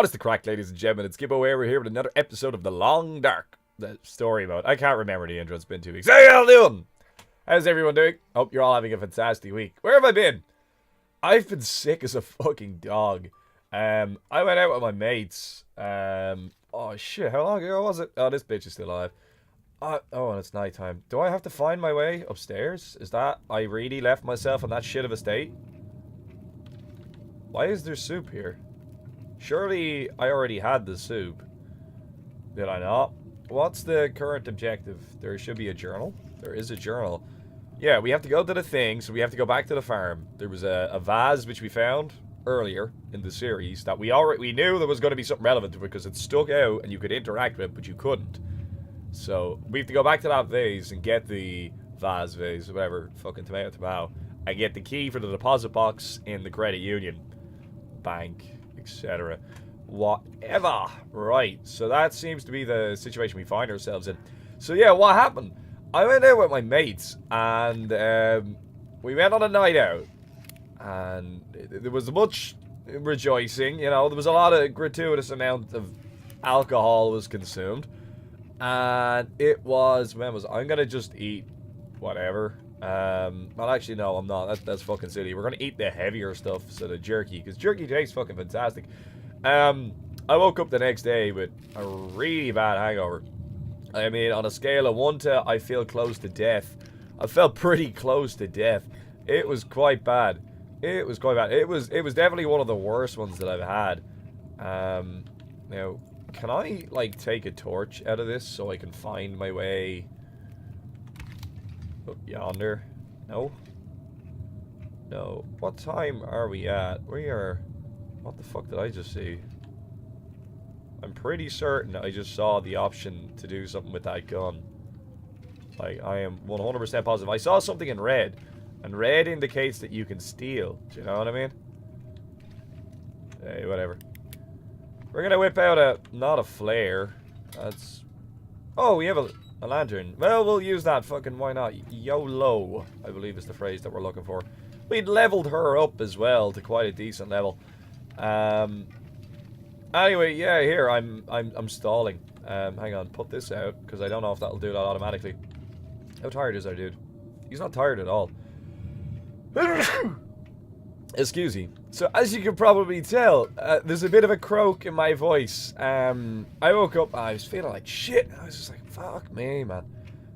What is the crack, ladies and gentlemen? It's Gibbo here. We're here with another episode of The Long Dark. The story mode. I can't remember the intro. It's been 2 weeks. How y'all doing? How's everyone doing? Hope you're all having a fantastic week. Where have I been? I've been sick as a fucking dog. I went out with my mates. Oh shit, how long ago was it? Oh, this bitch is still alive. Oh, and it's nighttime. Do I have to find my way upstairs? Is that I really left myself in that shit of a state? Why is there soup here? Surely I already had the soup. Did I not? What's the current objective? There should be a journal. There is a journal. Yeah, we have to go to the thing, so we have to go back to the farm. There was a vase which we found earlier in the series that we knew there was going to be something relevant to it because it stuck out and you could interact with it, but you couldn't. So we have to go back to that vase and get the vase, whatever, fucking tomato, and get the key for the deposit box in the credit union, bank, etc. Whatever. Right, so that seems to be the situation we find ourselves in. So yeah, what happened? I went out with my mates and we went on a night out, and there was much rejoicing. You know, there was a lot of gratuitous amount of alcohol was consumed, and it was, I'm gonna just eat whatever. Well, actually, no, I'm not. That's fucking silly. We're gonna eat the heavier stuff, so the jerky, because jerky tastes fucking fantastic. I woke up the next day with a really bad hangover. I mean, on a scale of 1 to I feel close to death, I felt pretty close to death. It was quite bad. It was quite bad. It was definitely one of the worst ones that I've had. Now, can I, like, take a torch out of this so I can find my way up yonder? No? No. What time are we at? We are... What the fuck did I just see? I'm pretty certain I just saw the option to do something with that gun. Like, I am 100% positive. I saw something in red, and red indicates that you can steal. Do you know what I mean? Hey, whatever. We're gonna whip out not a flare. That's... Oh, we have a lantern. Well, we'll use that fucking, why not? YOLO, I believe is the phrase that we're looking for. We'd leveled her up as well to quite a decent level. Anyway, yeah, here, I'm stalling. Hang on, put this out, because I don't know if that'll do that automatically. How tired is our dude? He's not tired at all. Excuse me. So, as you can probably tell, there's a bit of a croak in my voice. I woke up, I was feeling like shit. I was just like, fuck me, man.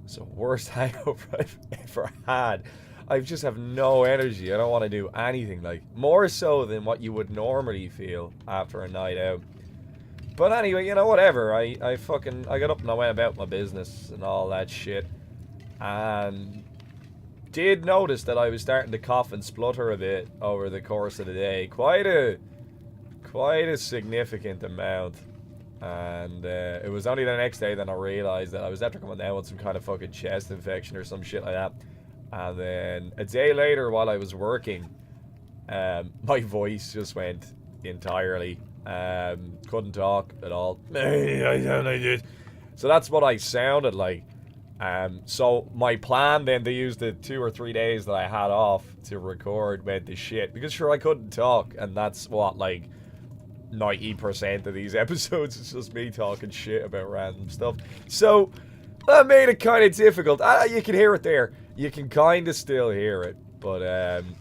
It's the worst hangover I've ever had. I just have no energy. I don't want to do anything, like, more so than what you would normally feel after a night out. But anyway, you know, whatever. I got up and I went about my business and all that shit. And did notice that I was starting to cough and splutter a bit over the course of the day. Quite a significant amount. And it was only the next day that I realized that I was after coming down with some kind of fucking chest infection or some shit like that. And then a day later, while I was working, my voice just went entirely. Couldn't talk at all. So that's what I sounded like. So my plan then to use the 2 or 3 days that I had off to record went to shit. Because sure, I couldn't talk, and that's what, like, 90% of these episodes is just me talking shit about random stuff. So that made it kind of difficult. You can hear it there. You can kind of still hear it, but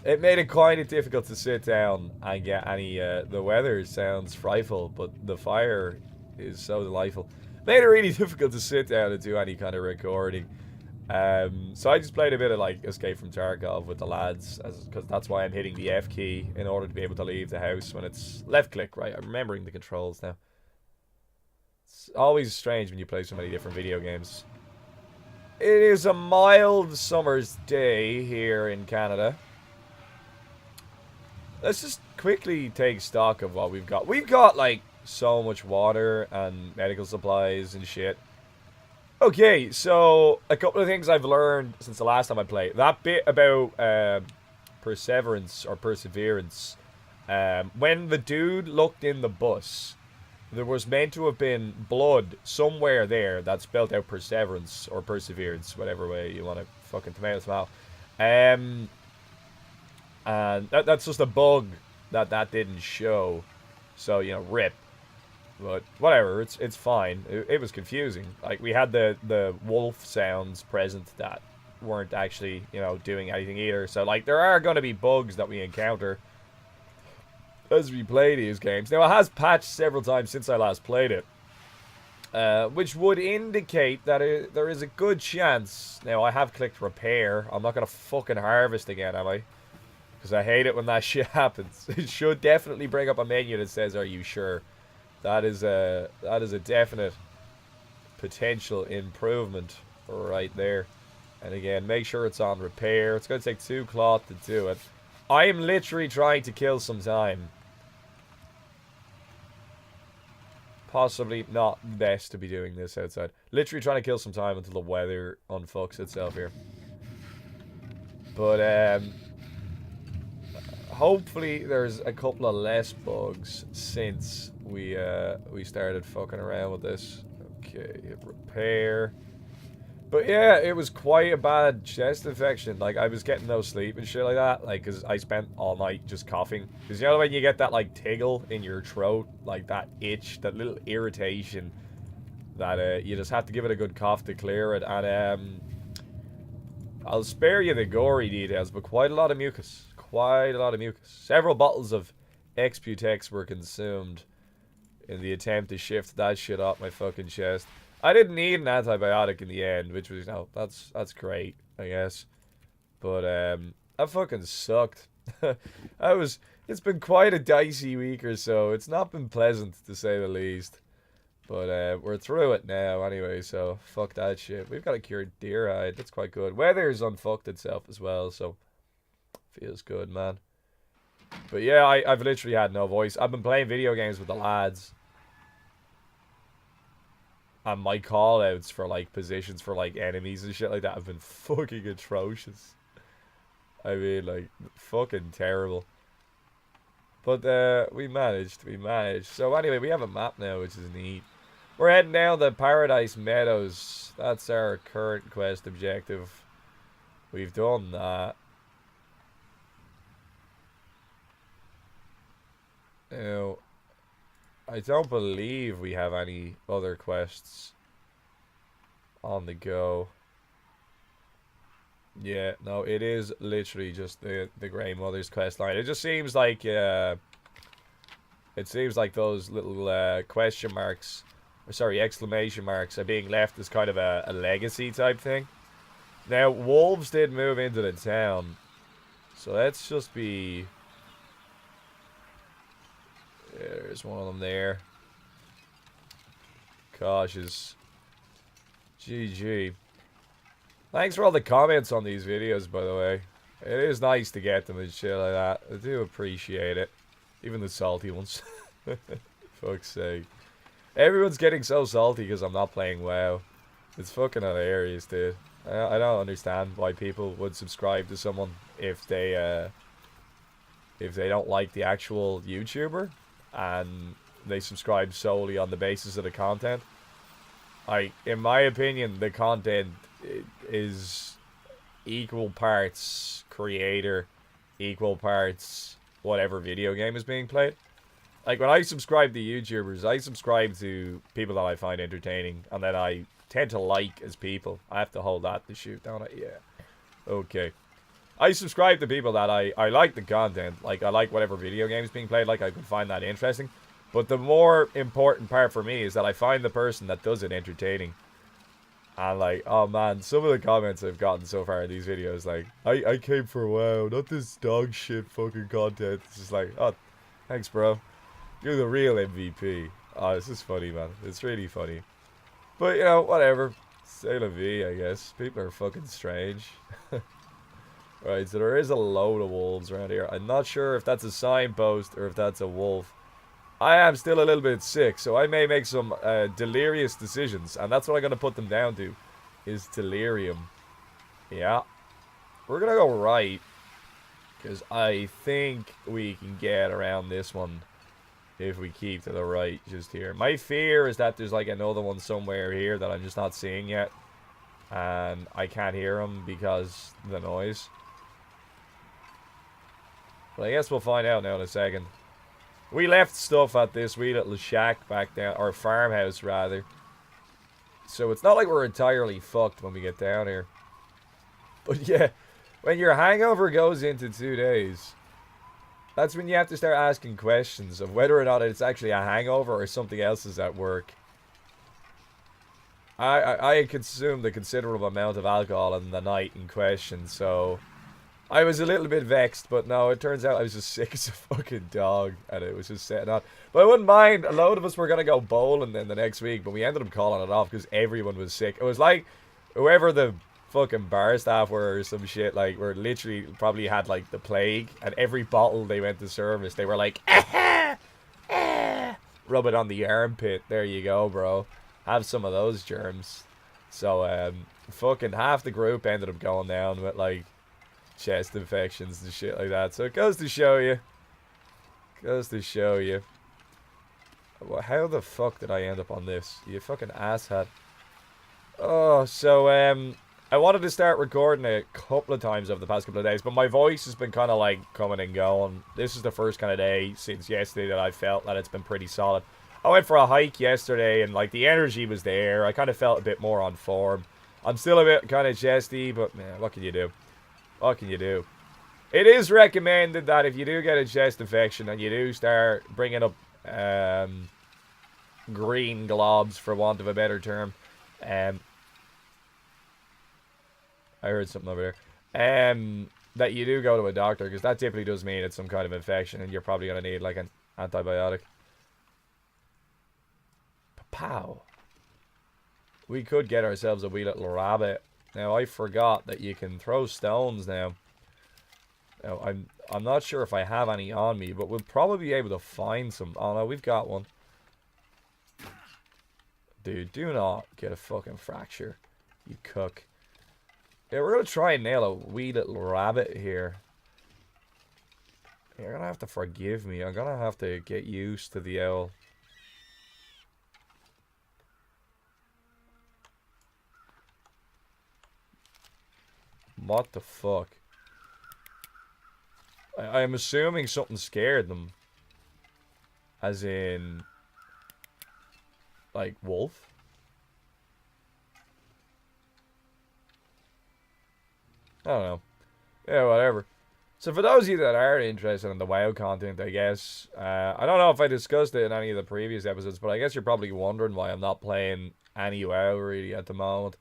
it made it kind of difficult to sit down and get any. The weather sounds frightful, but the fire is so delightful. Made it really difficult to sit down and do any kind of recording. So I just played a bit of, like, Escape from Tarkov with the lads, because that's why I'm hitting the F key in order to be able to leave the house when it's left click. Right, I'm remembering the controls now. It's always strange when you play so many different video games. It is a mild summer's day here in Canada. Let's just quickly take stock of what we've got. We've got, like, so much water and medical supplies and shit. Okay, so a couple of things I've learned since the last time I played. That bit about perseverance or perseverance. When the dude looked in the bus, there was meant to have been blood somewhere there that spelled out perseverance or perseverance, whatever way you want to fucking tomato. And that's just a bug that didn't show. So, you know, rip. But whatever, it's fine. It was confusing. Like, we had the wolf sounds present that weren't actually, you know, doing anything either. So, like, there are going to be bugs that we encounter as we play these games. Now, it has patched several times since I last played it. Which would indicate that there is a good chance. Now, I have clicked repair. I'm not going to fucking harvest again, am I? Because I hate it when that shit happens. It should definitely bring up a menu that says, "Are you sure?" That is a definite potential improvement right there. And again, make sure it's on repair. It's going to take 2 cloth to do it. I am literally trying to kill some time. Possibly not best to be doing this outside. Literally trying to kill some time until the weather unfucks itself here. But, hopefully there's a couple of less bugs since we started fucking around with this. Okay, hit repair. But yeah, it was quite a bad chest infection. Like, I was getting no sleep and shit like that. Like, because I spent all night just coughing. Because you know when you get that, like, tingle in your throat? Like, that itch, that little irritation. That, you just have to give it a good cough to clear it. And, I'll spare you the gory details, but quite a lot of mucus. Quite a lot of mucus. Several bottles of Exputex were consumed in the attempt to shift that shit off my fucking chest. I didn't need an antibiotic in the end, which was, you know, that's great, I guess. But, that fucking sucked. It's been quite a dicey week or so. It's not been pleasant, to say the least. But, we're through it now anyway, so fuck that shit. We've got a cured deer hide. That's quite good. Weather's unfucked itself as well, so feels good, man. But yeah, I've literally had no voice. I've been playing video games with the lads. And my call-outs for, like, positions for, like, enemies and shit like that have been fucking atrocious. I mean, like, fucking terrible. But, we managed. So, anyway, we have a map now, which is neat. We're heading down the Paradise Meadows. That's our current quest objective. We've done that. Now, I don't believe we have any other quests on the go. Yeah, no, it is literally just the Grey Mother's quest line. It just seems like those little question marks, or sorry, exclamation marks are being left as kind of a legacy type thing. Now, wolves did move into the town, so let's just be... There's one of them there. Cautious. GG. Thanks for all the comments on these videos, by the way. It is nice to get them and shit like that. I do appreciate it. Even the salty ones. Fuck's sake. Everyone's getting so salty because I'm not playing WoW. It's fucking hilarious, dude. I don't understand why people would subscribe to someone if they don't like the actual YouTuber. And they subscribe solely on the basis of the content. In my opinion, the content is equal parts creator, equal parts whatever video game is being played. Like, when I subscribe to YouTubers, I subscribe to people that I find entertaining, and that I tend to like as people. I have to hold that to shoot, don't I? Yeah. Okay. I subscribe to people that I like the content. Like, I like whatever video game is being played. Like, I can find that interesting. But the more important part for me is that I find the person that does it entertaining. And, like, oh, man, some of the comments I've gotten so far in these videos, like, I came for WoW, not this dog shit fucking content. It's just like, oh, thanks, bro. You're the real MVP. Oh, this is funny, man. It's really funny. But, you know, whatever. C'est la vie, I guess. People are fucking strange. Right, so there is a load of wolves around here. I'm not sure if that's a signpost or if that's a wolf. I am still a little bit sick, so I may make some delirious decisions. And that's what I'm going to put them down to, is delirium. Yeah. We're going to go right, because I think we can get around this one if we keep to the right just here. My fear is that there's like another one somewhere here that I'm just not seeing yet. And I can't hear them because of the noise. But I guess we'll find out now in a second. We left stuff at this wee little shack back down, or farmhouse rather. So it's not like we're entirely fucked when we get down here. But yeah, when your hangover goes into 2 days, that's when you have to start asking questions of whether or not it's actually a hangover or something else is at work. I consumed a considerable amount of alcohol in the night in question, so I was a little bit vexed, but no, it turns out I was just sick as a fucking dog, and it was just setting on. But I wouldn't mind, a load of us were going to go bowling then the next week, but we ended up calling it off because everyone was sick. It was like, whoever the fucking bar staff were or some shit, like, were literally, probably had, like, the plague, and every bottle they went to service, they were like, rub it on the armpit, there you go, bro. Have some of those germs. So, fucking half the group ended up going down with, like, chest infections and shit like that. So it goes to show you. Goes to show you. Well, how the fuck did I end up on this? You fucking asshat. Oh, so, I wanted to start recording a couple of times over the past couple of days, but my voice has been kind of, like, coming and going. This is the first kind of day since yesterday that I felt that it's been pretty solid. I went for a hike yesterday, and, like, the energy was there. I kind of felt a bit more on form. I'm still a bit kind of chesty, but, man, what can you do? What can you do? It is recommended that if you do get a chest infection and you do start bringing up green globs, for want of a better term, I heard something over there, that you do go to a doctor, because that typically does mean it's some kind of infection, and you're probably going to need, like, an antibiotic. Pow. We could get ourselves a wee little rabbit. Now, I forgot that you can throw stones now. Now, I'm not sure if I have any on me, but we'll probably be able to find some. Oh, no, we've got one. Dude, do not get a fucking fracture, you cook. Yeah, we're going to try and nail a wee little rabbit here. You're going to have to forgive me. I'm going to have to get used to the owl. What the fuck? I'm assuming something scared them. As in... like, wolf? I don't know. Yeah, whatever. So for those of you that are interested in the WoW content, I guess, I don't know if I discussed it in any of the previous episodes, but I guess you're probably wondering why I'm not playing any WoW really at the moment.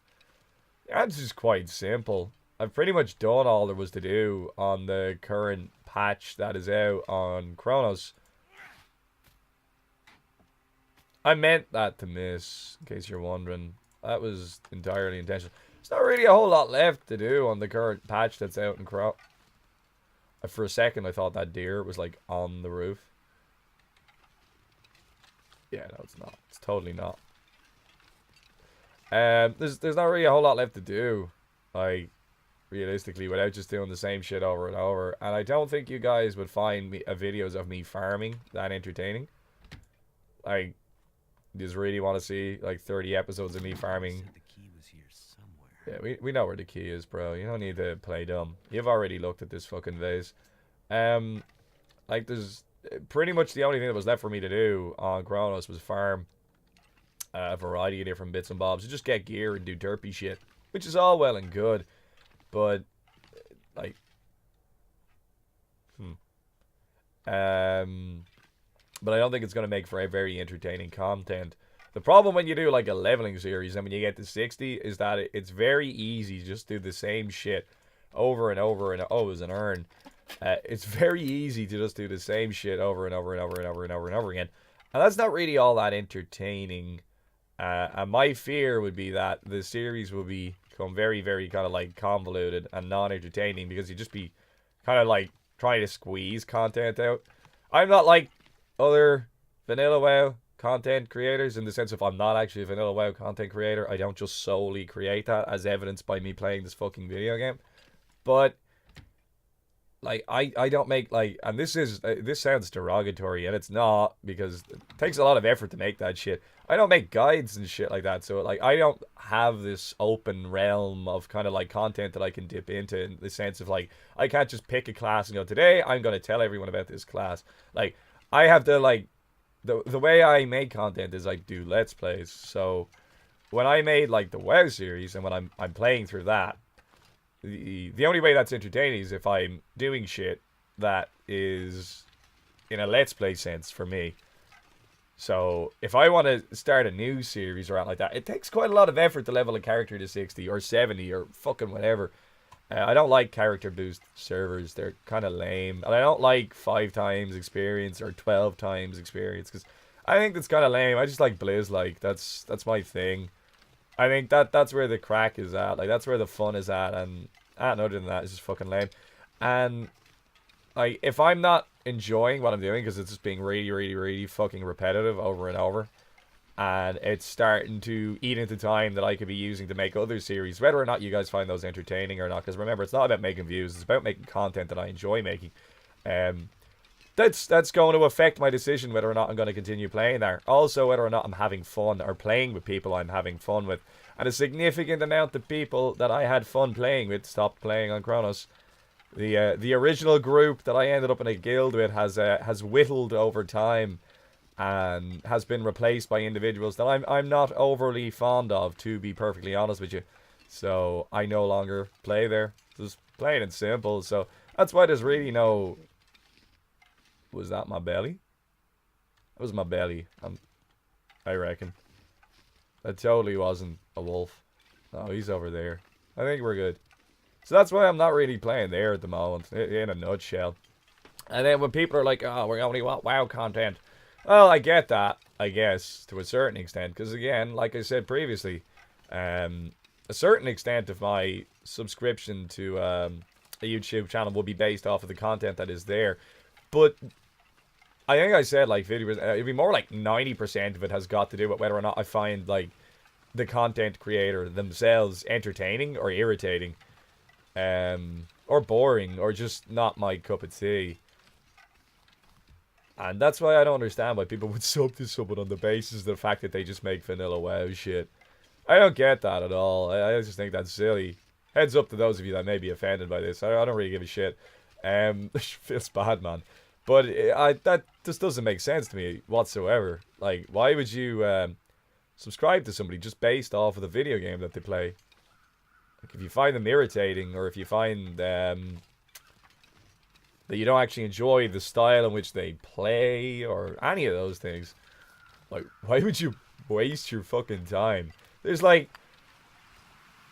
The answer is quite simple. I've pretty much done all there was to do on the current patch that is out on Chronos. I meant that to miss, in case you're wondering. That was entirely intentional. There's not really a whole lot left to do on the current patch that's out in Chronos. For a second, I thought that deer was, like, on the roof. Yeah, no, it's not. It's totally not. There's not really a whole lot left to do. Like... realistically, without just doing the same shit over and over. And I don't think you guys would find me videos of me farming that entertaining. Like, you just really want to see, like, 30 episodes of me farming. Yeah, we know where the key is, bro. You don't need to play dumb. You've already looked at this fucking vase. Like, there's pretty much the only thing that was left for me to do on Chronos was farm a variety of different bits and bobs. So just get gear and do derpy shit, which is all well and good. But, like, but I don't think it's going to make for a very entertaining content. The problem when you do, like, a leveling series and when you get to 60 is that it's very easy to just do the same shit over and over and oh, as an urn. It's very easy to just do the same shit over and over and over and over and over and over again. And that's not really all that entertaining. And my fear would be that the series will become very, very kind of like convoluted and non-entertaining because you'd just be kind of like trying to squeeze content out. I'm not like other vanilla WoW content creators in the sense of I'm not actually a vanilla WoW content creator. I don't just solely create that as evidenced by me playing this fucking video game. But like I don't make like, and this sounds derogatory and it's not because it takes a lot of effort to make that shit. I don't make guides and shit like that, so like I don't have this open realm of kind of like content that I can dip into in the sense of like I can't just pick a class and go, today I'm going to tell everyone about this class. Like I have to, like, the way I make content is I do Let's Plays. So when I made, like, the WoW series, and when I'm playing through that, the only way that's entertaining is if I'm doing shit that is in a Let's Play sense for me. So if I want to start a new series or anything like that, it takes quite a lot of effort to level a character to 60 or 70 or fucking whatever. I don't like character boost servers. They're kind of lame. And I don't like 5 times experience or 12 times experience, because I think that's kind of lame. I just like Blizz, like, that's my thing. I think that's where the crack is at. Like, that's where the fun is at. And other than that, it's just fucking lame. And, like, if I'm not enjoying what I'm doing, because it's just being really, really, really fucking repetitive over and over, and it's starting to eat into time that I could be using to make other series, whether or not you guys find those entertaining or not, because remember, it's not about making views, it's about making content that I enjoy making. That's going to affect my decision whether or not I'm going to continue playing there. Also, whether or not I'm having fun or playing with people I'm having fun with. And a significant amount of people that I had fun playing with stopped playing on Chronos. The original group that I ended up in a guild with has whittled over time, and has been replaced by individuals that I'm not overly fond of, to be perfectly honest with you. So I no longer play there. Just plain and simple. So that's why there's really no... Was that my belly? That was my belly. I reckon. That totally wasn't a wolf. No, he's over there. I think we're good. So that's why I'm not really playing there at the moment, in a nutshell. And then when people are like, oh, we only want WoW content. Well, I get that, I guess, to a certain extent. Because again, like I said previously, a certain extent of my subscription to a YouTube channel will be based off of the content that is there. But I think I said, like, 50%, it'd be more like 90% of it has got to do with whether or not I find, like, the content creator themselves entertaining or irritating. Or boring, or just not my cup of tea. And that's why I don't understand why people would sub to someone on the basis of the fact that they just make vanilla WoW shit. I don't get that at all. I just think that's silly. Heads up to those of you that may be offended by this. I don't really give a shit. It feels bad, man. But that just doesn't make sense to me whatsoever. Like, why would you subscribe to somebody just based off of the video game that they play? Like, if you find them irritating, or if you find that you don't actually enjoy the style in which they play, or any of those things, like, why would you waste your fucking time? There's, like,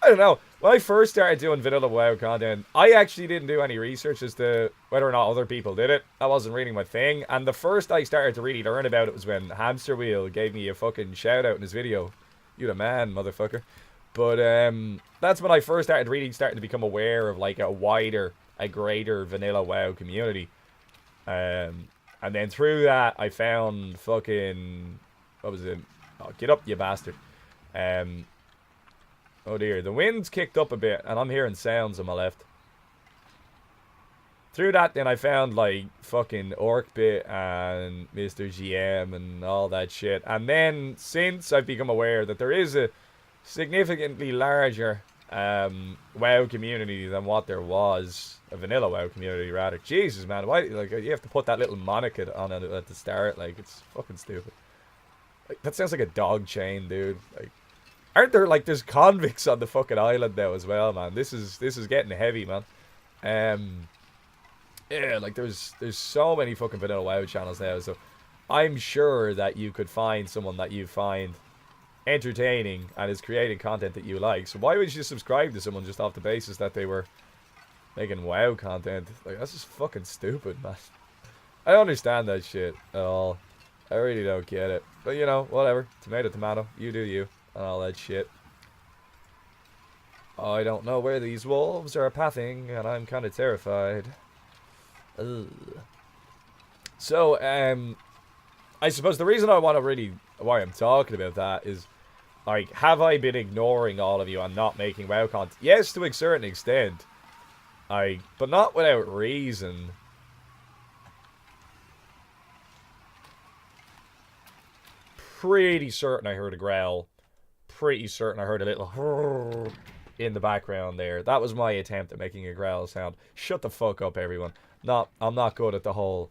I don't know. When I first started doing vanilla WoW content, I actually didn't do any research as to whether or not other people did it. That wasn't really my thing. And the first I started to really learn about it was when Hamster Wheel gave me a fucking shout out in his video. You the man, motherfucker. But that's when I first started to become aware of, like, a greater vanilla WoW community. And then through that, I found fucking... What was it? Oh, get up, you bastard. Oh dear, the wind's kicked up a bit, and I'm hearing sounds on my left. Through that, then I found, like, fucking Orcbit and Mr. GM and all that shit. And then, since I've become aware that there is a significantly larger WoW community than what there was, a vanilla WoW community rather. Jesus, man, why, like, you have to put that little moniker on it at the start? Like, it's fucking stupid. Like, that sounds like a dog chain, dude. Like, aren't there, like, there's convicts on the fucking island now as well, man? This is getting heavy, man. Yeah, like, there's so many fucking vanilla WoW channels now, so I'm sure that you could find someone that you find entertaining and is creating content that you like. So why would you subscribe to someone just off the basis that they were making WoW content? Like, that's just fucking stupid, man. I don't understand that shit at all. I really don't get it. But, you know, whatever. Tomato, tomato. You do you. And all that shit. I don't know where these wolves are pathing, and I'm kind of terrified. Ugh. So, I suppose the reason I want to really... why I'm talking about that is, like, have I been ignoring all of you and not making WoW content? Yes, to a certain extent. But not without reason. Pretty certain I heard a growl. Pretty certain I heard a little in the background there. That was my attempt at making a growl sound. Shut the fuck up, everyone. I'm not good at the whole,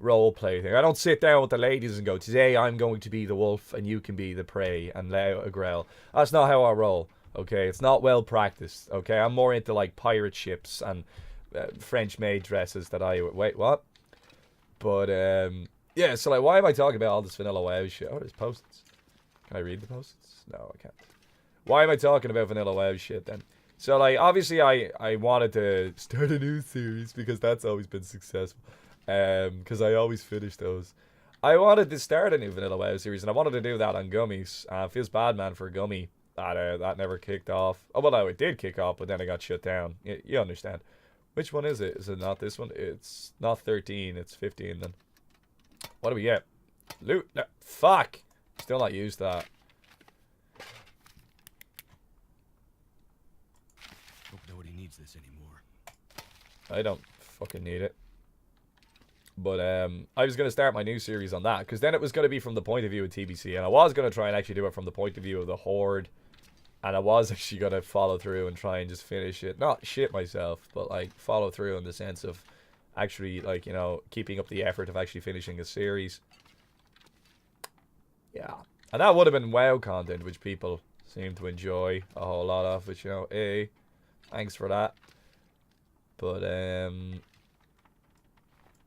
role play thing. I don't sit down with the ladies and go, today I'm going to be the wolf and you can be the prey and lay out a growl. That's not how I roll. Okay, it's not well practiced. Okay, I'm more into like pirate ships and French maid dresses that I wait. What? But yeah. So like, why am I talking about all this vanilla WoW shit? Oh, there's post-its. Can I read the post-its? No, I can't. Why am I talking about vanilla WoW shit then? So, like, obviously I wanted to start a new series because that's always been successful. Because I always finish those. I wanted to start a new vanilla WoW series, and I wanted to do that on gummies. It feels bad, man, for a gummy that never kicked off. Oh, well, no, it did kick off, but then it got shut down. You understand. Which one is it? Is it not this one? It's not 13, it's 15 then. What do we get? Loot. No, fuck. Still not used that. Hope nobody needs this anymore. I don't fucking need it. But I was going to start my new series on that, because then it was going to be from the point of view of TBC, and I was going to try and actually do it from the point of view of the Horde, and I was actually going to follow through and try and just finish it. Not shit myself, but like follow through in the sense of actually, like, keeping up the effort of actually finishing a series. Yeah. And that would have been WoW content, which people seem to enjoy a whole lot of, which, hey, thanks for that. But,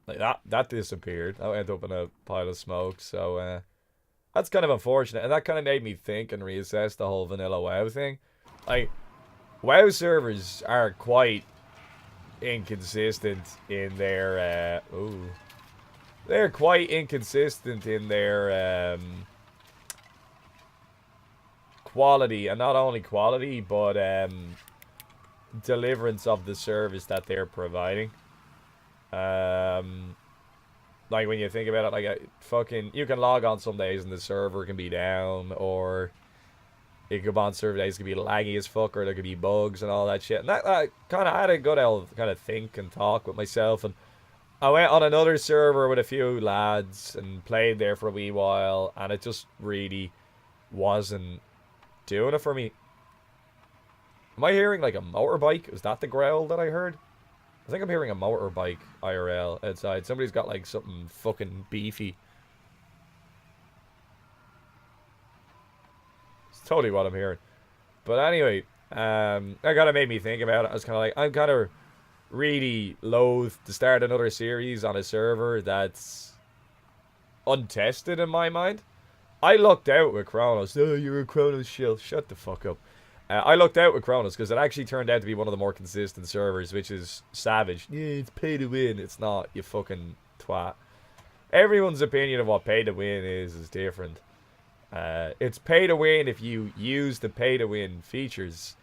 like, that disappeared. That went up in a pile of smoke, so, that's kind of unfortunate. And that kind of made me think and reassess the whole vanilla WoW thing. Like, WoW servers are quite inconsistent in their, they're quite inconsistent in their, quality, and not only quality, but deliverance of the service that they're providing. Like, when you think about it, like, you can log on some days and the server can be down, or you can go on server days, it can be laggy as fuck, or there could be bugs and all that shit. And that kind of, I had a good old kind of think and talk with myself, and I went on another server with a few lads and played there for a wee while, and it just really wasn't doing it for me. Am I hearing like a motorbike? Is that the growl that I heard? I think I'm hearing a motorbike IRL outside. Somebody's got like something fucking beefy. It's totally what I'm hearing. But anyway, that kind of made me think about it. I was kind of like, I'm kind of really loath to start another series on a server that's untested in my mind. I lucked out with Kronos. Oh, you're a Kronos shill. Shut the fuck up. I lucked out with Kronos because it actually turned out to be one of the more consistent servers, which is savage. Yeah, it's pay to win. It's not, you fucking twat. Everyone's opinion of what pay to win is different. It's pay to win if you use the pay to win features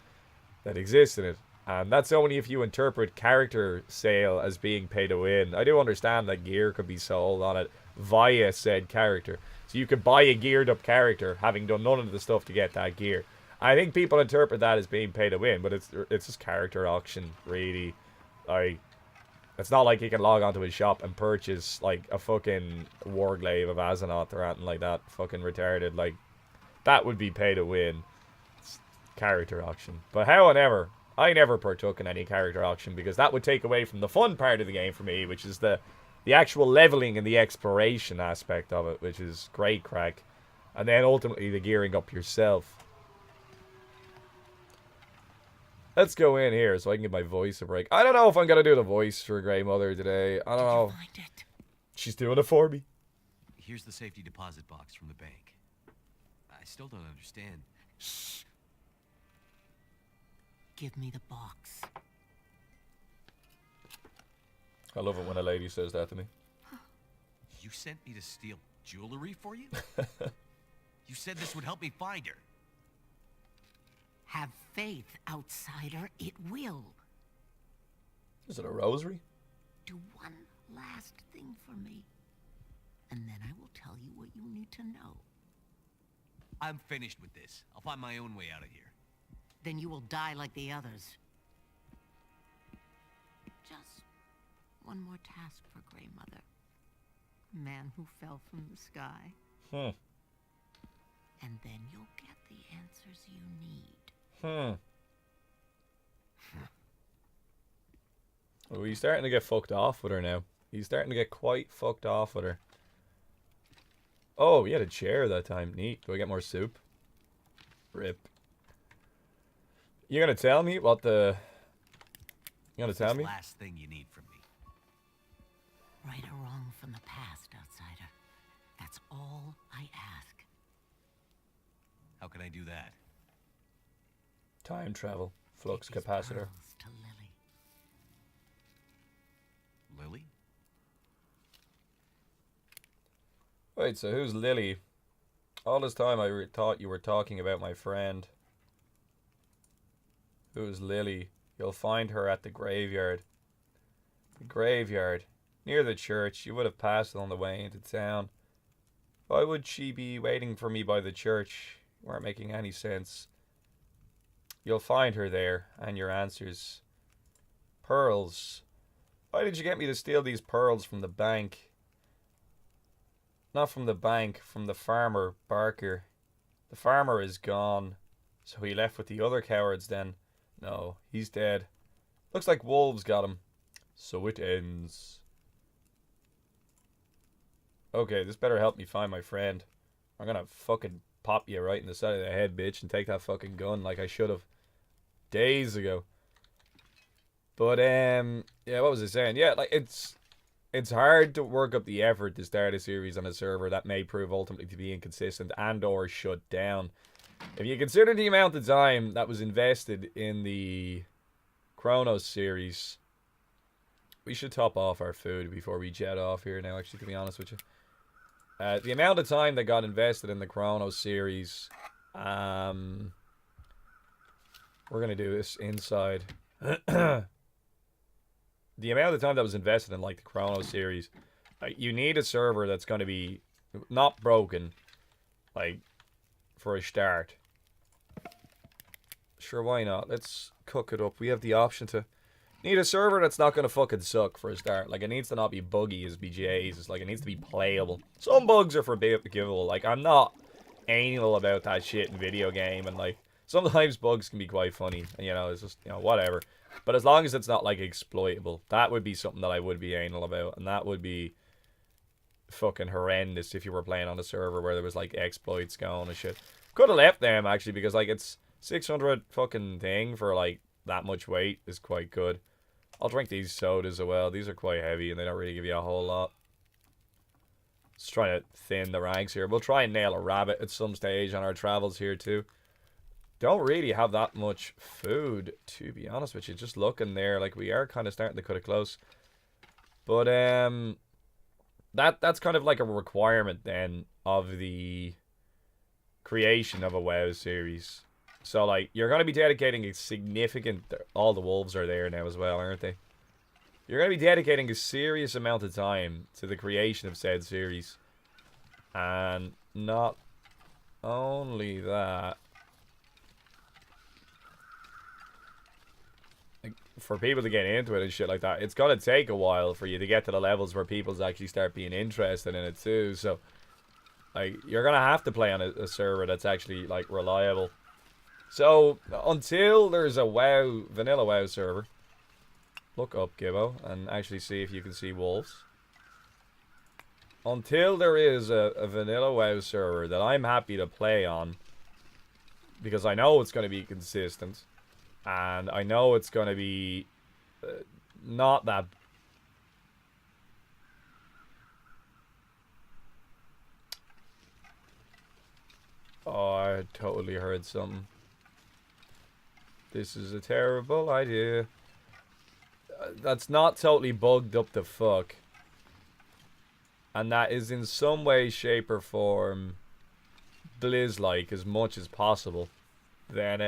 that exist in it. And that's only if you interpret character sale as being pay to win. I do understand that gear could be sold on it via said character. So you could buy a geared up character having done none of the stuff to get that gear. I think people interpret that as being pay to win, but it's just character auction, really. Like, it's not like you can log onto his shop and purchase like a fucking Warglaive of Azeroth or anything like that. Fucking retarded. Like, that would be pay to win. It's character auction. But however, I never partook in any character auction because that would take away from the fun part of the game for me, which is the actual leveling and the exploration aspect of it, which is great crack. And then ultimately the gearing up yourself. Let's go in here so I can give my voice a break. I don't know if I'm going to do the voice for Grey Mother today. I don't know. Find it? She's doing it for me. Here's the safety deposit box from the bank. I still don't understand. Shh. Give me the box. I love it when a lady says that to me. You sent me to steal jewelry for you? You said this would help me find her. Have faith, outsider. It will. Is it a rosary? Do one last thing for me, and then I will tell you what you need to know. I'm finished with this. I'll find my own way out of here. Then you will die like the others. Just one more task for Grey Mother. Man who fell from the sky. And then you'll get the answers you need. Oh, he's starting to get fucked off with her now. He's starting to get quite fucked off with her. Oh, he had a chair that time. Neat. Do I get more soup? Rip. You gonna tell me what the... You gonna tell me? Last thing you need from me. Right or wrong from the past, outsider. That's all I ask. How can I do that? Time travel. Flux Take his capacitor. pearls to Lily. Lily? Wait, so who's Lily? All this time I thought you were talking about my friend. Who's Lily? You'll find her at the graveyard. The graveyard. Near the church. You would have passed it on the way into town. Why would she be waiting for me by the church? You weren't making any sense. You'll find her there, and your answers. Pearls. Why did you get me to steal these pearls from the bank? Not from the bank, from the farmer, Barker. The farmer is gone. So he left with the other cowards then. No, he's dead. Looks like wolves got him. So it ends. Okay, this better help me find my friend. I'm gonna fucking pop you right in the side of the head, bitch, and take that fucking gun like I should have. Days ago. But, yeah, what was I saying? Yeah, like, it's hard to work up the effort to start a series on a server that may prove ultimately to be inconsistent and or shut down. If you consider the amount of time that was invested in the Chronos series, we should top off our food before we jet off here now, actually, to be honest with you. The amount of time that got invested in the Chronos series, we're going to do this inside. The amount of time that was invested in, like, the Chrono series, you need a server that's going to be not broken, like, for a start. Sure, why not? Let's cook it up. We have the option to... Need a server that's not going to fucking suck for a start. Like, it needs to not be buggy as BGAs. It's like, it needs to be playable. Some bugs are forgivable. Like, I'm not anal about that shit in video game, and, like, sometimes bugs can be quite funny. And, you know, it's just, you know, whatever. But as long as it's not, like, exploitable, that would be something that I would be anal about. And that would be fucking horrendous if you were playing on a server where there was, like, exploits going and shit. Could have left them, actually, because, like, it's 600 fucking thing for, like, that much weight is quite good. I'll drink these sodas as well. These are quite heavy, and they don't really give you a whole lot. Just trying to thin the ranks here. We'll try and nail a rabbit at some stage on our travels here, too. Don't really have that much food, to be honest with you. Just looking there, like, we are kind of starting to cut it close. But, that's kind of like a requirement, then, of the creation of a WoW series. So, like, you're going to be dedicating a significant... All the wolves are there now as well, aren't they? You're going to be dedicating a serious amount of time to the creation of said series. And not only that... For people to get into it and shit like that, it's going to take a while for you to get to the levels where people actually start being interested in it too. So, like, you're going to have to play on a server that's actually, like, reliable. So, until there's a WoW, vanilla WoW server, look up Gibbo and actually see if you can see wolves. Until there is a vanilla WoW server that I'm happy to play on, because I know it's going to be consistent, and I know it's going to be not that... Oh, I totally heard something. This is a terrible idea. That's not totally bugged up the fuck. And that is in some way, shape, or form Blizz-like as much as possible. Then,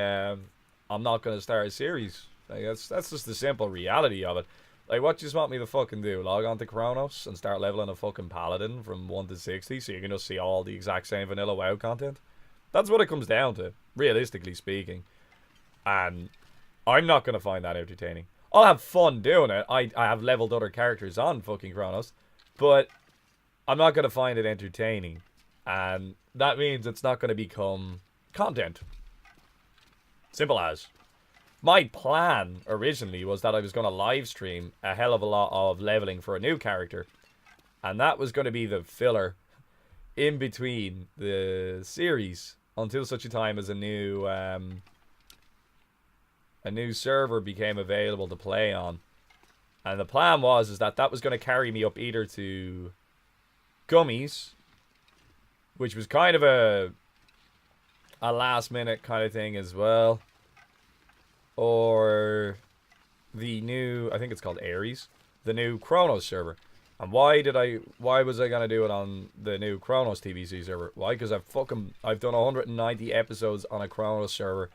I'm not going to start a series. Like, that's just the simple reality of it. Like, what do you just want me to fucking do? Log on to Chronos and start leveling a fucking paladin from 1 to 60 so you can just see all the exact same vanilla WoW content? That's what it comes down to, realistically speaking. And I'm not going to find that entertaining. I'll have fun doing it. I have leveled other characters on fucking Chronos. But I'm not going to find it entertaining. And that means it's not going to become content. Simple as. My plan originally was that I was going to live stream a hell of a lot of leveling for a new character. And that was going to be the filler in between the series until such a time as a new server became available to play on. And the plan was that was going to carry me up either to Gummies, which was kind of a last minute kind of thing as well, or the new, I think it's called Ares, the new Chronos server. And why was I gonna do it on the new Chronos TBC server? Why? Because I've done 190 episodes on a Chronos server,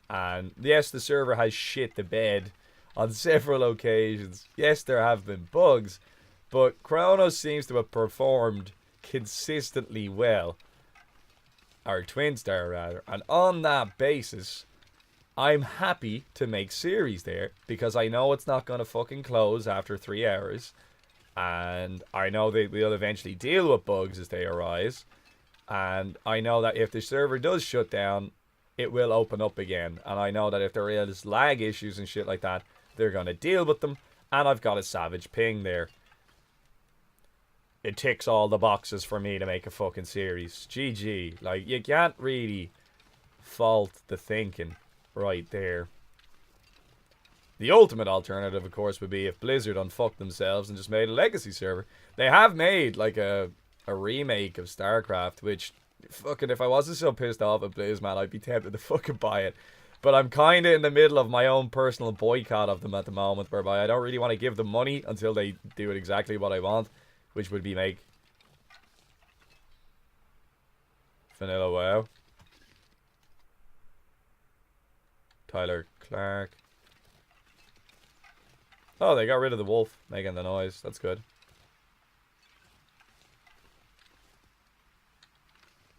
and yes, the server has shit the bed on several occasions. Yes, there have been bugs, but Chronos seems to have performed consistently well. Or Twin Star rather. And on that basis, I'm happy to make series there, because I know it's not gonna fucking close after 3 hours. And I know they will eventually deal with bugs as they arise. And I know that if the server does shut down, it will open up again. And I know that if there is lag issues and shit like that, they're going to deal with them. And I've got a savage ping there. It ticks all the boxes for me to make a fucking series. GG. Like, you can't really fault the thinking right there. The ultimate alternative, of course, would be if Blizzard unfucked themselves and just made a legacy server. They have made, like, a remake of StarCraft, which, fucking, if I wasn't so pissed off at Blizz, man, I'd be tempted to fucking buy it. But I'm kind of in the middle of my own personal boycott of them at the moment, whereby I don't really want to give them money until they do it exactly what I want, which would be make Vanilla WoW. Tyler Clark. Oh, they got rid of the wolf making the noise. That's good.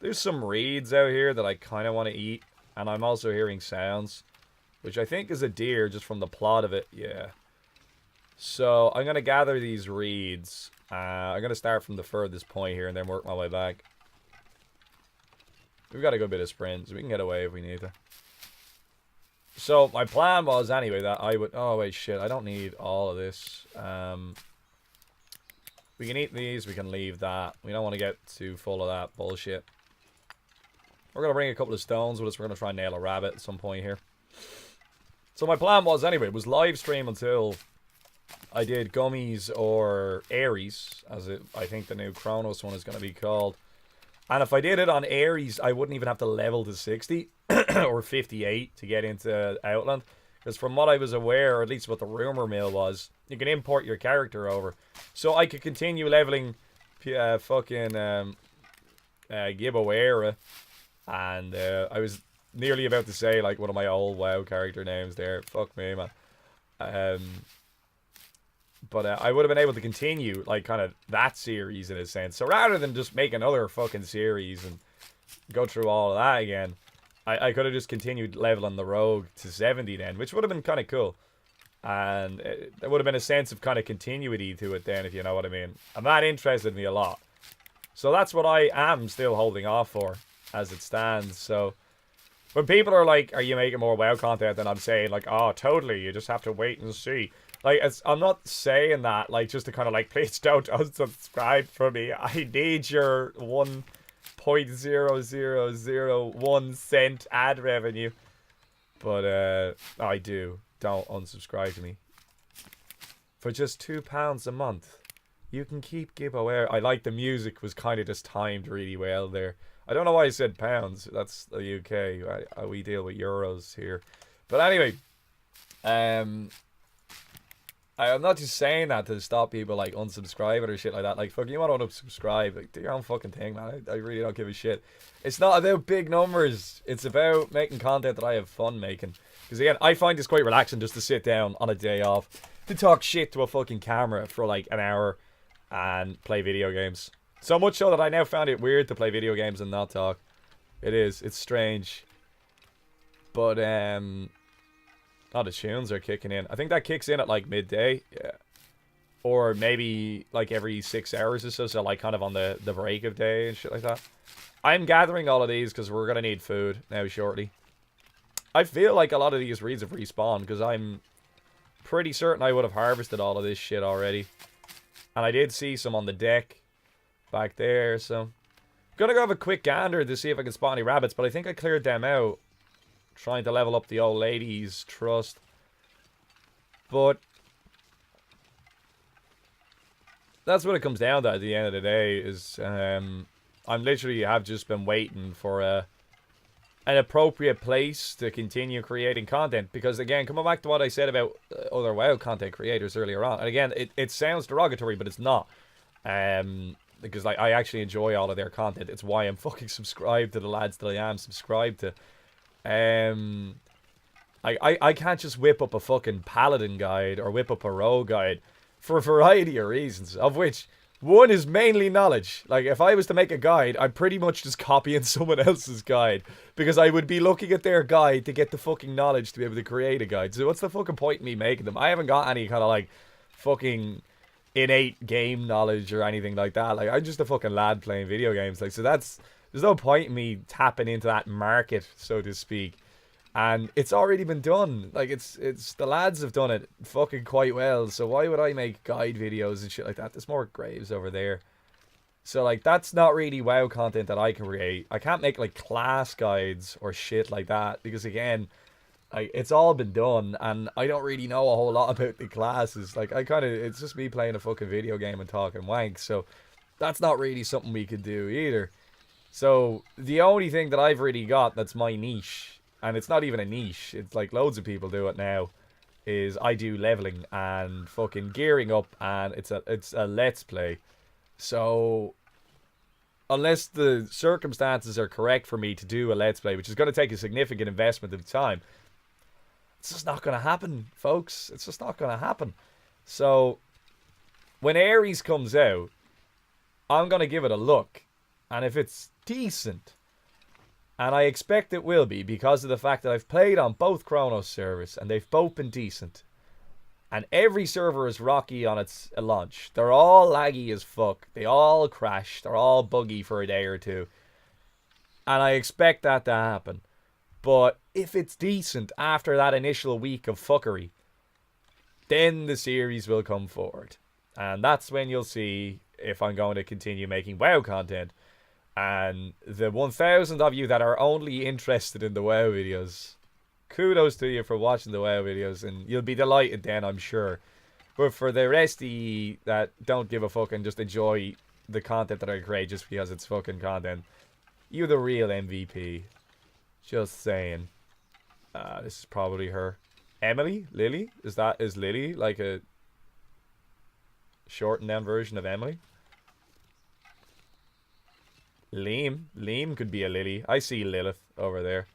There's some reeds out here that I kind of want to eat. And I'm also hearing sounds, which I think is a deer just from the plot of it. Yeah. So I'm going to gather these reeds. I'm going to start from the furthest point here and then work my way back. We've got a good bit of sprint, so we can get away if we need to. So, my plan was, anyway, that I would... Oh, wait, shit. I don't need all of this. We can eat these. We can leave that. We don't want to get too full of that bullshit. We're going to bring a couple of stones with us. We're going to try and nail a rabbit at some point here. So, my plan was, anyway, was live stream until I did Gummies or Ares, as I think the new Chronos one is going to be called. And if I did it on Ares, I wouldn't even have to level to 60 or 58 to get into Outland. Because from what I was aware, or at least what the rumor mill was, you can import your character over. So I could continue leveling Gibbo era. And I was nearly about to say like one of my old WoW character names there. Fuck me, man. But I would have been able to continue, like, kind of that series in a sense. So rather than just make another fucking series and go through all of that again, I could have just continued leveling the rogue to 70 then, which would have been kind of cool. And there would have been a sense of kind of continuity to it then, if you know what I mean. And that interested me a lot. So that's what I am still holding off for, as it stands. So when people are like, are you making more WoW content? Then I'm saying, like, oh, totally, you just have to wait and see. Like, I'm not saying that, like, just to kind of, like, please don't unsubscribe for me. I need your 1.0001 cent ad revenue. But, I do. Don't unsubscribe to me. For just £2 a month, you can keep Gibbo Air. I like the music was kind of just timed really well there. I don't know why I said pounds. That's the UK. We deal with euros here. But anyway, I'm not just saying that to stop people, like, unsubscribing or shit like that. Like, fuck, you want to unsubscribe, like, do your own fucking thing, man. I really don't give a shit. It's not about big numbers. It's about making content that I have fun making. Because, again, I find this quite relaxing just to sit down on a day off to talk shit to a fucking camera for, like, an hour and play video games. So much so that I now found it weird to play video games and not talk. It is. It's strange. But, oh, the tunes are kicking in. I think that kicks in at, like, midday. Yeah. Or maybe, like, every 6 hours or so. So, like, kind of on the break of day and shit like that. I'm gathering all of these because we're going to need food now shortly. I feel like a lot of these reeds have respawned, because I'm pretty certain I would have harvested all of this shit already. And I did see some on the deck back there, so... Gonna go have a quick gander to see if I can spot any rabbits, but I think I cleared them out. Trying to level up the old lady's trust. But... that's what it comes down to at the end of the day, is... I'm literally have just been waiting for an appropriate place to continue creating content. Because again, coming back to what I said about other WoW content creators earlier on. And again, it sounds derogatory, but it's not. Because like, I actually enjoy all of their content. It's why I'm fucking subscribed to the lads that I am subscribed to. I can't just whip up a fucking paladin guide or whip up a rogue guide for a variety of reasons, of which one is mainly knowledge. Like, if I was to make a guide, I'm pretty much just copying someone else's guide, because I would be looking at their guide to get the fucking knowledge to be able to create a guide. So what's the fucking point in me making them? I haven't got any kind of like fucking innate game knowledge or anything like that. Like, I'm just a fucking lad playing video games. Like, so there's no point in me tapping into that market, so to speak. And it's already been done. Like, it's the lads have done it fucking quite well. So why would I make guide videos and shit like that? There's more graves over there. So, like, that's not really WoW content that I can create. I can't make, like, class guides or shit like that. Because, again, it's all been done. And I don't really know a whole lot about the classes. Like, it's just me playing a fucking video game and talking wank. So, that's not really something we could do either. So, the only thing that I've really got that's my niche... and it's not even a niche, it's like loads of people do it now, is I do leveling and fucking gearing up, and it's a let's play. So, unless the circumstances are correct for me to do a let's play, which is going to take a significant investment of time, it's just not going to happen, folks. It's just not going to happen. So, when Ares comes out, I'm going to give it a look, and if it's decent... and I expect it will be, because of the fact that I've played on both Chronos servers, and they've both been decent. And every server is rocky on its launch. They're all laggy as fuck. They all crash. They're all buggy for a day or two. And I expect that to happen. But if it's decent after that initial week of fuckery, then the series will come forward. And that's when you'll see if I'm going to continue making WoW content. And the 1,000 of you that are only interested in the WoW videos, kudos to you for watching the WoW videos, and you'll be delighted then, I'm sure. But for the rest of you that don't give a fuck and just enjoy the content that I create just because it's fucking content, you're the real MVP. Just saying. This is probably her. Emily? Lily? Is Lily like a shortened down version of Emily? Liam could be a Lily. I see Lilith over there.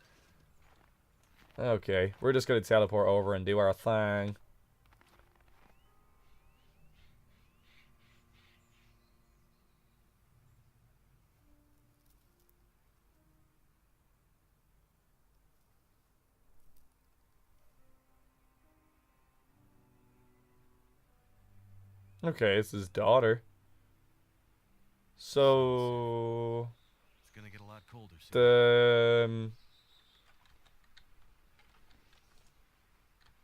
Okay, we're just going to teleport over and do our thing. Okay, it's his daughter. So it's gonna get a lot colder soon.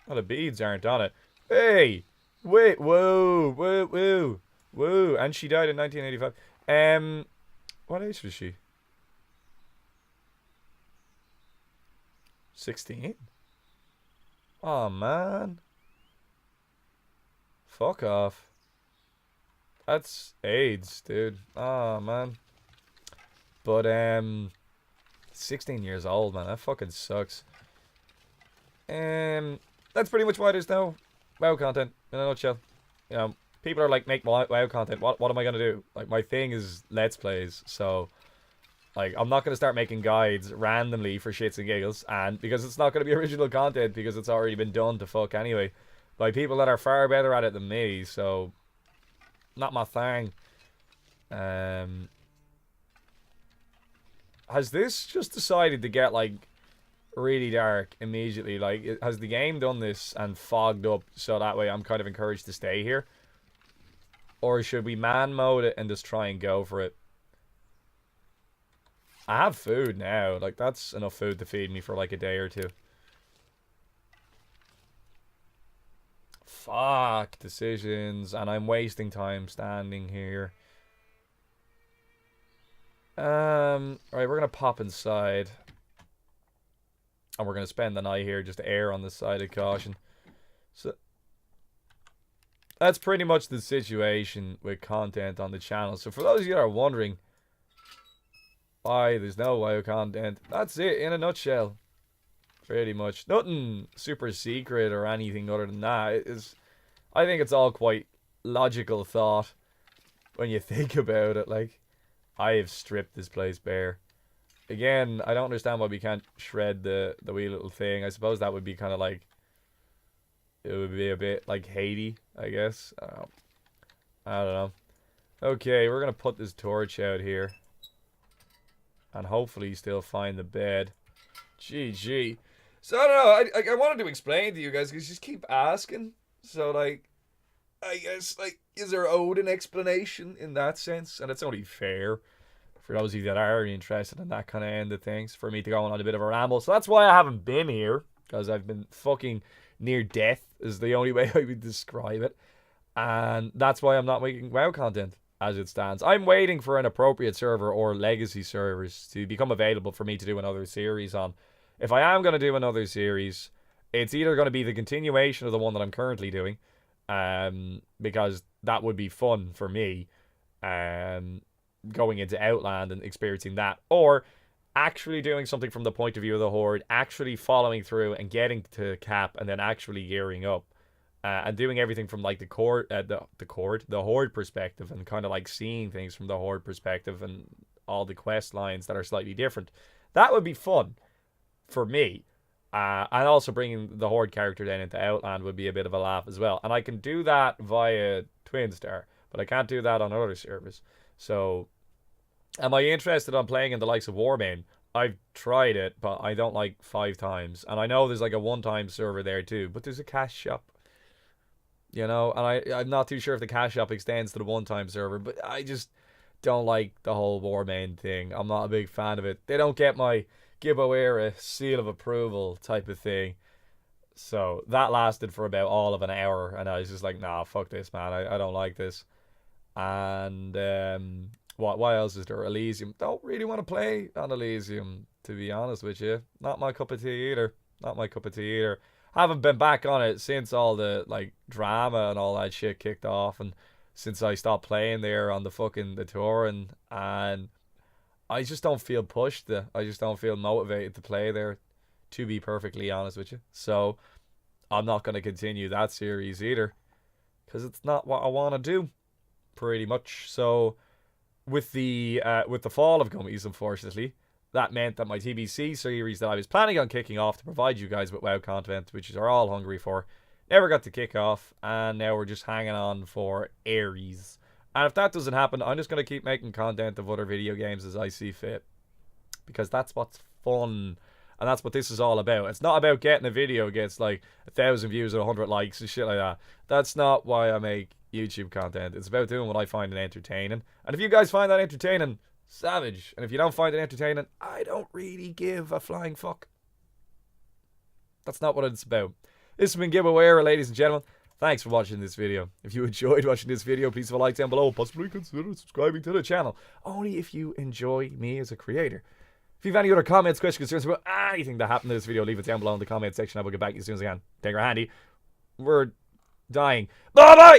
The beads aren't on it. Hey, wait, whoa, and she died in 1985. What age was she? 16. Oh man, fuck off. That's AIDS, dude. Oh, man. But, 16 years old, man. That fucking sucks. That's pretty much why there's no WoW content, in a nutshell. You know, people are like, make WoW content. What am I going to do? Like, my thing is Let's Plays, so... like, I'm not going to start making guides randomly for shits and giggles, and because it's not going to be original content, because it's already been done to fuck anyway. By people that are far better at it than me, so... not my thing. Has this just decided to get like really dark immediately? Like, has the game done this and fogged up so that way I'm kind of encouraged to stay here? Or should we man mode it and just try and go for it? I have food now. Like, that's enough food to feed me for like a day or two. Fuck decisions, and I'm wasting time standing here. Alright, we're gonna pop inside. And we're gonna spend the night here just to err on the side of caution. So that's pretty much the situation with content on the channel. So for those of you that are wondering why there's no WoW content, that's it in a nutshell. Pretty much. Nothing super secret or anything other than that. I think it's all quite logical thought when you think about it. Like, I have stripped this place bare. Again, I don't understand why we can't shred the wee little thing. I suppose that would be kind of like, it would be a bit like Haiti, I guess. I don't know. Okay, we're going to put this torch out here. And hopefully still find the bed. GG. So, I don't know. I wanted to explain to you guys because you just keep asking. So, like, I guess, like, is there owed an explanation in that sense? And it's only fair for those of you that are interested in that kind of end of things for me to go on a bit of a ramble. So that's why I haven't been here. Because I've been fucking near death is the only way I would describe it. And that's why I'm not making WoW content as it stands. I'm waiting for an appropriate server or legacy servers to become available for me to do another series on. If I am going to do another series, it's either going to be the continuation of the one that I'm currently doing, because that would be fun for me, going into Outland and experiencing that, or actually doing something from the point of view of the Horde, actually following through and getting to cap and then actually gearing up, and doing everything from like the Horde perspective, and kind of like seeing things from the Horde perspective and all the quest lines that are slightly different. That would be fun for me. And also bringing the Horde character then into Outland would be a bit of a laugh as well. And I can do that via Twinstar, but I can't do that on other servers. So, am I interested on playing in the likes of Warbane? I've tried it, but I don't like 5 times. And I know there's like a one-time server there too, but there's a cash shop. You know, and I'm not too sure if the cash shop extends to the one-time server, but I just don't like the whole Warbane thing. I'm not a big fan of it. They don't get my Gibbo era seal of approval type of thing. So that lasted for about all of an hour, and I was just like, nah, fuck this, man. I don't like this. And what else is there? Elysium. Don't really want to play on Elysium, to be honest with you. Not my cup of tea either. Not my cup of tea either. Haven't been back on it since all the like drama and all that shit kicked off, and since I stopped playing there on the tour, and I just don't feel pushed. I just don't feel motivated to play there, to be perfectly honest with you. So I'm not going to continue that series either, because it's not what I want to do, pretty much. So with the fall of gummies, unfortunately, that meant that my TBC series that I was planning on kicking off to provide you guys with WoW content, which you're all hungry for, never got to kick off, and now we're just hanging on for Ares. And if that doesn't happen, I'm just going to keep making content of other video games as I see fit, because that's what's fun, and that's what this is all about. It's not about getting a video gets like 1,000 views or 100 likes and shit like that. That's not why I make YouTube content. It's about doing what I find entertaining, and if you guys find that entertaining, savage. And if you don't find it entertaining, I don't really give a flying fuck. That's not what it's about. This has been Gibbo Era, ladies and gentlemen. Thanks for watching this video. If you enjoyed watching this video, please leave a like down below. Possibly consider subscribing to the channel. Only if you enjoy me as a creator. If you have any other comments, questions, concerns about anything that happened in this video, leave it down below in the comment section. I will get back to you as soon as I can. Take your handy. We're dying. Bye-bye!